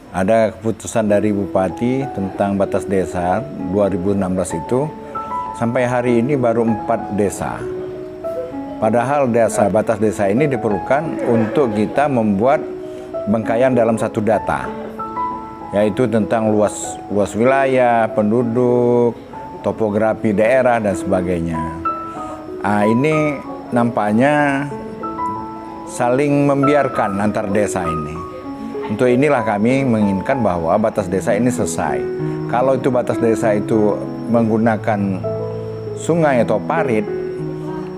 Ada keputusan dari Bupati tentang batas desa 2016 itu, sampai hari ini baru 4 desa. Padahal batas desa ini diperlukan untuk kita membuat bengkayang dalam satu data, yaitu tentang luas wilayah, penduduk, topografi daerah, dan sebagainya. Ini nampaknya saling membiarkan antar desa ini. Untuk inilah kami menginginkan bahwa batas desa ini selesai. Kalau itu batas desa itu menggunakan sungai atau parit,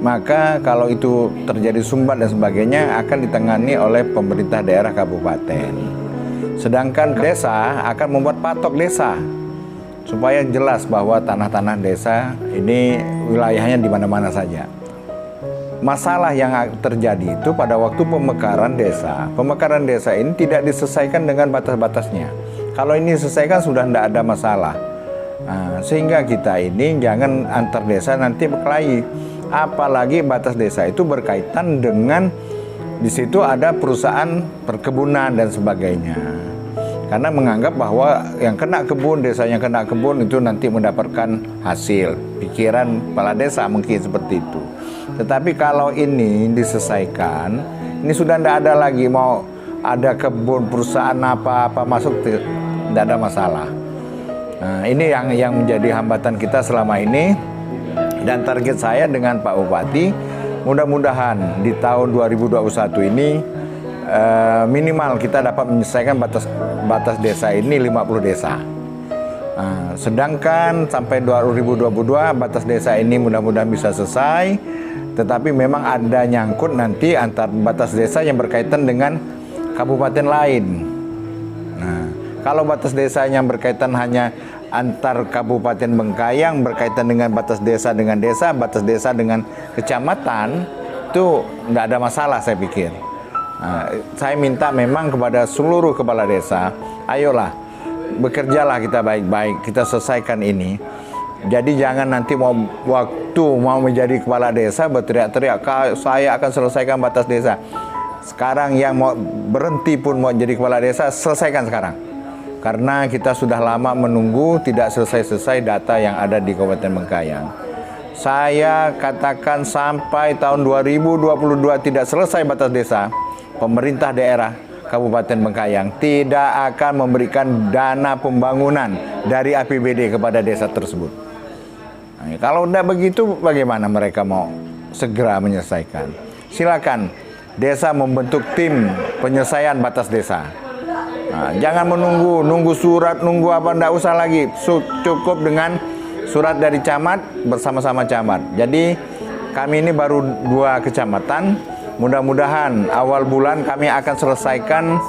maka kalau itu terjadi sumbat dan sebagainya akan ditangani oleh pemerintah daerah kabupaten. Sedangkan desa akan membuat patok desa supaya jelas bahwa tanah-tanah desa ini wilayahnya di mana-mana saja. Masalah yang terjadi itu pada waktu pemekaran desa. Pemekaran desa ini tidak diselesaikan dengan batas-batasnya. Kalau ini diselesaikan sudah tidak ada masalah. Sehingga kita ini jangan antar desa nanti berkelahi. Apalagi batas desa itu berkaitan dengan di situ ada perusahaan perkebunan dan sebagainya. Karena menganggap bahwa yang kena kebun, desa yang kena kebun itu nanti mendapatkan hasil. Pikiran kepala desa mungkin seperti itu. Tetapi kalau ini diselesaikan, ini sudah tidak ada lagi mau ada kebun, perusahaan apa-apa masuk, tidak ada masalah. Nah, ini yang menjadi hambatan kita selama ini. Dan target saya dengan Pak Bupati, mudah-mudahan di tahun 2021 ini minimal kita dapat menyelesaikan batas desa ini 50 desa. Sedangkan sampai 2022 batas desa ini mudah-mudahan bisa selesai. Tetapi memang ada nyangkut nanti antar batas desa yang berkaitan dengan kabupaten lain. Nah, kalau batas desa yang berkaitan hanya antar kabupaten Bengkayang berkaitan dengan batas desa dengan desa, batas desa dengan kecamatan, itu tidak ada masalah saya pikir. Saya minta memang kepada seluruh kepala desa, ayolah bekerjalah kita baik-baik, kita selesaikan ini. Jadi jangan nanti mau menjadi kepala desa berteriak-teriak, saya akan selesaikan batas desa. Sekarang yang mau berhenti pun mau jadi kepala desa, selesaikan sekarang. Karena kita sudah lama menunggu tidak selesai-selesai data yang ada di Kabupaten Bengkayang. Saya katakan sampai tahun 2022 tidak selesai batas desa, pemerintah daerah Kabupaten Bengkayang tidak akan memberikan dana pembangunan dari APBD kepada desa tersebut. Nah, kalau tidak begitu, bagaimana mereka mau segera menyelesaikan? Silakan desa membentuk tim penyelesaian batas desa. Nah, jangan nunggu surat, nunggu apa, tidak usah lagi. Cukup dengan surat dari camat bersama-sama camat. Jadi kami ini baru 2 kecamatan. Mudah-mudahan awal bulan kami akan selesaikan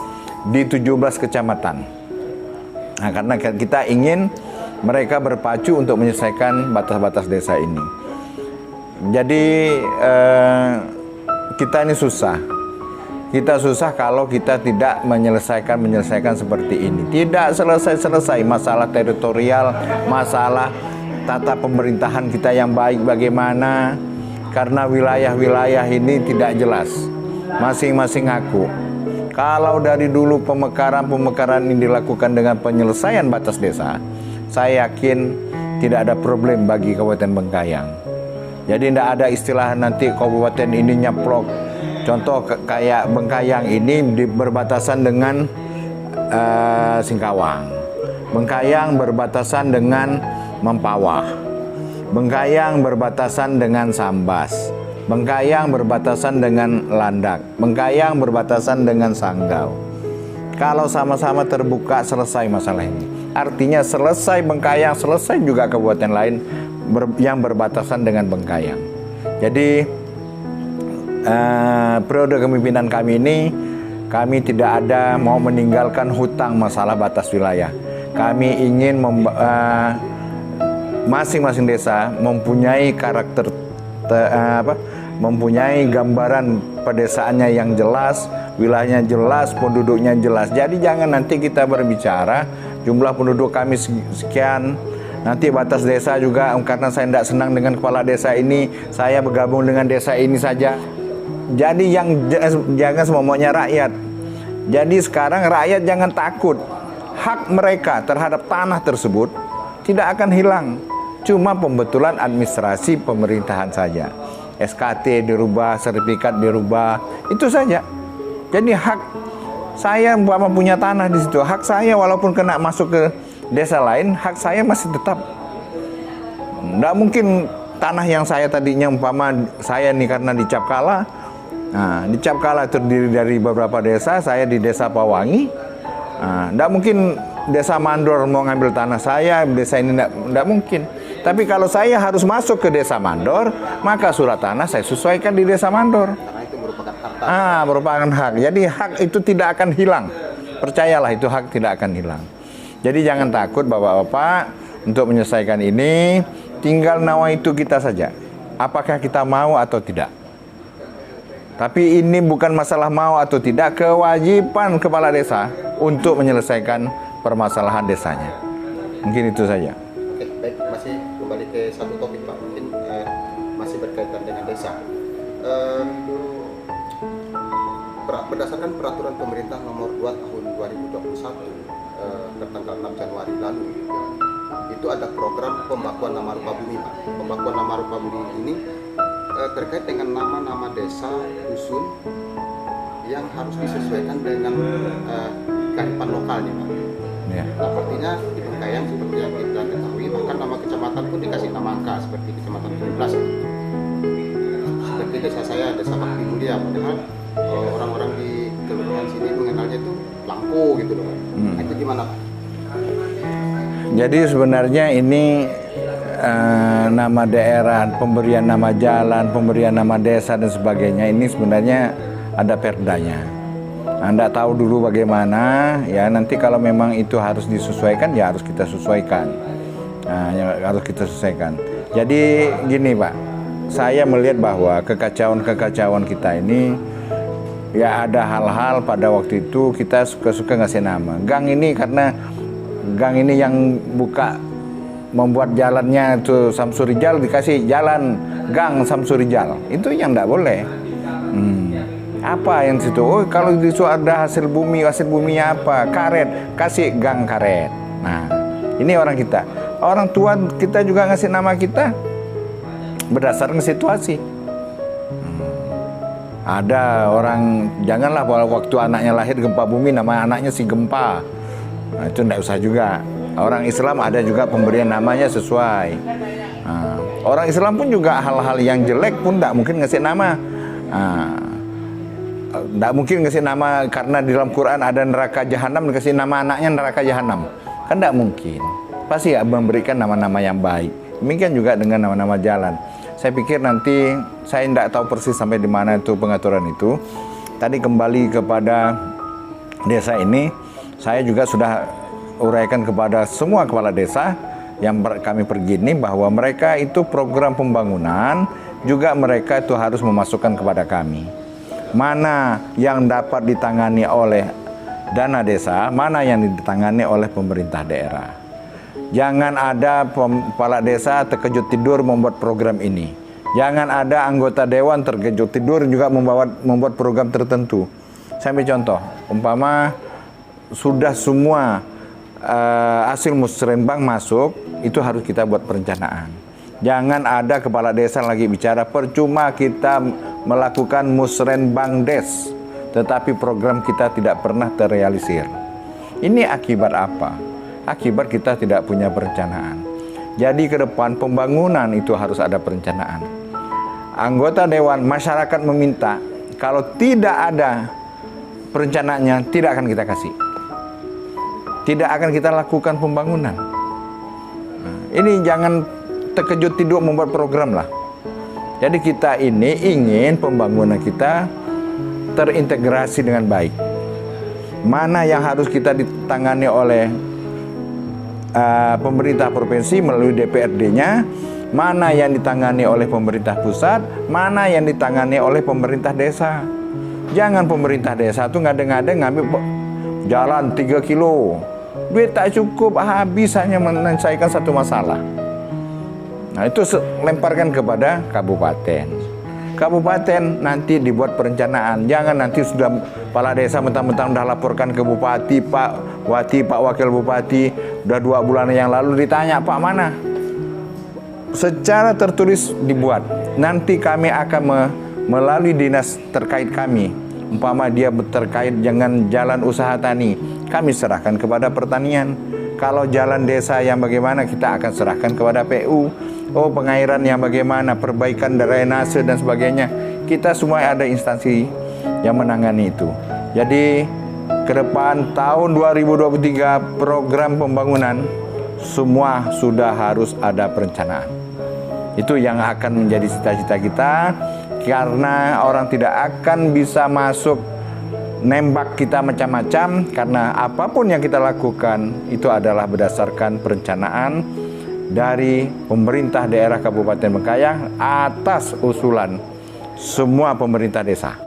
di 17 kecamatan. Nah, karena kita ingin mereka berpacu untuk menyelesaikan batas-batas desa ini. Jadi kita ini susah. Kita susah kalau kita tidak menyelesaikan seperti ini. Tidak selesai-selesai masalah teritorial, masalah tata pemerintahan kita yang baik bagaimana. Karena wilayah-wilayah ini tidak jelas, masing-masing ngaku. Kalau dari dulu pemekaran ini dilakukan dengan penyelesaian batas desa, saya yakin tidak ada problem bagi Kabupaten Bengkayang. Jadi tidak ada istilah nanti kabupaten ini nyeplok. Contoh kayak Bengkayang ini berbatasan dengan Singkawang. Bengkayang berbatasan dengan Mempawah. Bengkayang berbatasan dengan Sambas, Bengkayang berbatasan dengan Landak, Bengkayang berbatasan dengan Sanggau. Kalau sama-sama terbuka, selesai masalah ini. Artinya selesai Bengkayang, selesai juga kabupaten lain yang berbatasan dengan Bengkayang. Jadi periode kepemimpinan kami ini, kami tidak ada mau meninggalkan hutang masalah batas wilayah. Kami ingin masing-masing desa mempunyai karakter mempunyai gambaran pedesaannya yang jelas, wilayahnya jelas, penduduknya jelas. Jadi jangan nanti kita berbicara jumlah penduduk kami sekian, nanti batas desa juga karena saya tidak senang dengan kepala desa ini, saya bergabung dengan desa ini saja. Jadi jangan semaunya rakyat. Jadi sekarang rakyat jangan takut. hak mereka terhadap tanah tersebut tidak akan hilang. Cuma pembetulan administrasi pemerintahan saja. SKT dirubah, sertifikat dirubah, itu saja. Jadi hak saya umpama punya tanah di situ, hak saya walaupun kena masuk ke desa lain, hak saya masih tetap. Nggak mungkin tanah yang saya tadinya umpama saya nih karena dicap kalah. Nah, dicap kalah terdiri dari beberapa desa, saya di desa Pawangi. Nah, nggak mungkin desa Mandor mau ngambil tanah saya, desa ini nggak mungkin. Tapi kalau saya harus masuk ke desa Mandor, maka surat tanah saya sesuaikan di desa Mandor. Karena itu merupakan hak. Merupakan hak. Jadi hak itu tidak akan hilang. Percayalah, itu hak tidak akan hilang. Jadi jangan takut Bapak-bapak untuk menyelesaikan ini. Tinggal nawa itu kita saja. Apakah kita mau atau tidak. Tapi ini bukan masalah mau atau tidak, kewajiban kepala desa untuk menyelesaikan permasalahan desanya. Mungkin itu saja. Oke, baik, masih kembali ke satu topik Pak, mungkin masih berkaitan dengan desa. Berdasarkan peraturan pemerintah nomor 2 tahun 2021 tertanggal 6 Januari lalu, itu ada program pembakuan nama rupa bumi Pak. Pembakuan nama rupa bumi ini terkait dengan nama-nama desa, dusun yang harus disesuaikan dengan kearifan lokalnya Pak. Ya. Nah, artinya di Bengkayang seperti yang kita ketahui, bahkan nama kecamatan pun dikasih nama angka seperti kecamatan 17. Seperti desa saya, desa Bakti Mulia, padahal orang-orang di kelurahan sini mengenalnya itu Lampu gitu loh. Nah, itu gimana Pak? Jadi sebenarnya ini nama daerah, pemberian nama jalan, pemberian nama desa dan sebagainya, ini sebenarnya ada perdanya. Anda tahu dulu bagaimana, ya nanti kalau memang itu harus disesuaikan, ya harus kita sesuaikan. Nah, harus kita sesuaikan. Jadi gini Pak, saya melihat bahwa kekacauan kita ini, ya ada hal-hal pada waktu itu kita suka-suka ngasih nama. Gang ini karena gang ini yang membuat jalannya itu Samsurijal, dikasih jalan Gang Samsurijal. Itu yang enggak boleh. Apa yang situ? Oh, kalau di situ ada hasil buminya apa? Karet, kasih Gang Karet. Nah, ini orang kita. Orang tua kita juga ngasih nama kita berdasarkan situasi. Ada orang, janganlah waktu anaknya lahir gempa bumi, nama anaknya si Gempa. Nah, itu enggak usah juga. Orang Islam ada juga pemberian namanya sesuai. Nah, orang Islam pun juga hal-hal yang jelek pun enggak mungkin ngasih nama. Enggak mungkin ngasih nama karena di dalam Quran ada neraka jahanam, dikasih nama anaknya neraka jahanam. Kan enggak mungkin. Pasti ya memberikan nama-nama yang baik. Demikian juga dengan nama-nama jalan. Saya pikir nanti, saya enggak tahu persis sampai di mana itu pengaturan itu. Tadi kembali kepada desa ini, saya juga sudah uraikan kepada semua kepala desa yang kami pergi ini bahwa mereka itu program pembangunan juga mereka itu harus memasukkan kepada kami. Mana yang dapat ditangani oleh dana desa, mana yang ditangani oleh pemerintah daerah. Jangan ada kepala desa terkejut tidur membuat program ini. Jangan ada anggota dewan terkejut tidur juga membuat program tertentu. Saya ambil contoh, umpama sudah semua hasil musrenbang masuk, itu harus kita buat perencanaan. Jangan ada kepala desa lagi bicara percuma kita melakukan musrenbang des, tetapi program kita tidak pernah terrealisir. Ini akibat apa? Akibat kita tidak punya perencanaan. Jadi ke depan pembangunan itu harus ada perencanaan. Anggota dewan, masyarakat meminta, kalau tidak ada perencanaannya tidak akan kita kasih. Tidak akan kita lakukan pembangunan. Nah, ini jangan terkejut tidur membuat program lah. Jadi kita ini ingin pembangunan kita terintegrasi dengan baik. Mana yang harus kita ditangani oleh pemerintah provinsi melalui DPRD-nya, mana yang ditangani oleh pemerintah pusat, mana yang ditangani oleh pemerintah desa. Jangan pemerintah desa tuh ngade-ngade ngambil jalan 3 kilo. Duit tak cukup, habis hanya menyelesaikan satu masalah. Nah, itu lemparkan kepada kabupaten. kabupaten nanti dibuat perencanaan. Jangan nanti sudah kepala desa mentang-mentang udah laporkan ke bupati, Pak Wati, Pak Wakil Bupati, udah 2 bulan yang lalu ditanya, Pak mana? Secara tertulis dibuat. Nanti kami akan melalui dinas terkait kami. Umpama dia terkait dengan jalan usaha tani, kami serahkan kepada pertanian. Kalau jalan desa yang bagaimana, kita akan serahkan kepada PU. Oh, pengairan yang bagaimana, perbaikan drainase dan sebagainya. Kita semua ada instansi yang menangani itu. Jadi ke depan tahun 2023 program pembangunan semua sudah harus ada perencanaan. Itu yang akan menjadi cita-cita kita, karena orang tidak akan bisa masuk nembak kita macam-macam, karena apapun yang kita lakukan itu adalah berdasarkan perencanaan dari pemerintah daerah Kabupaten Bengkayang atas usulan semua pemerintah desa.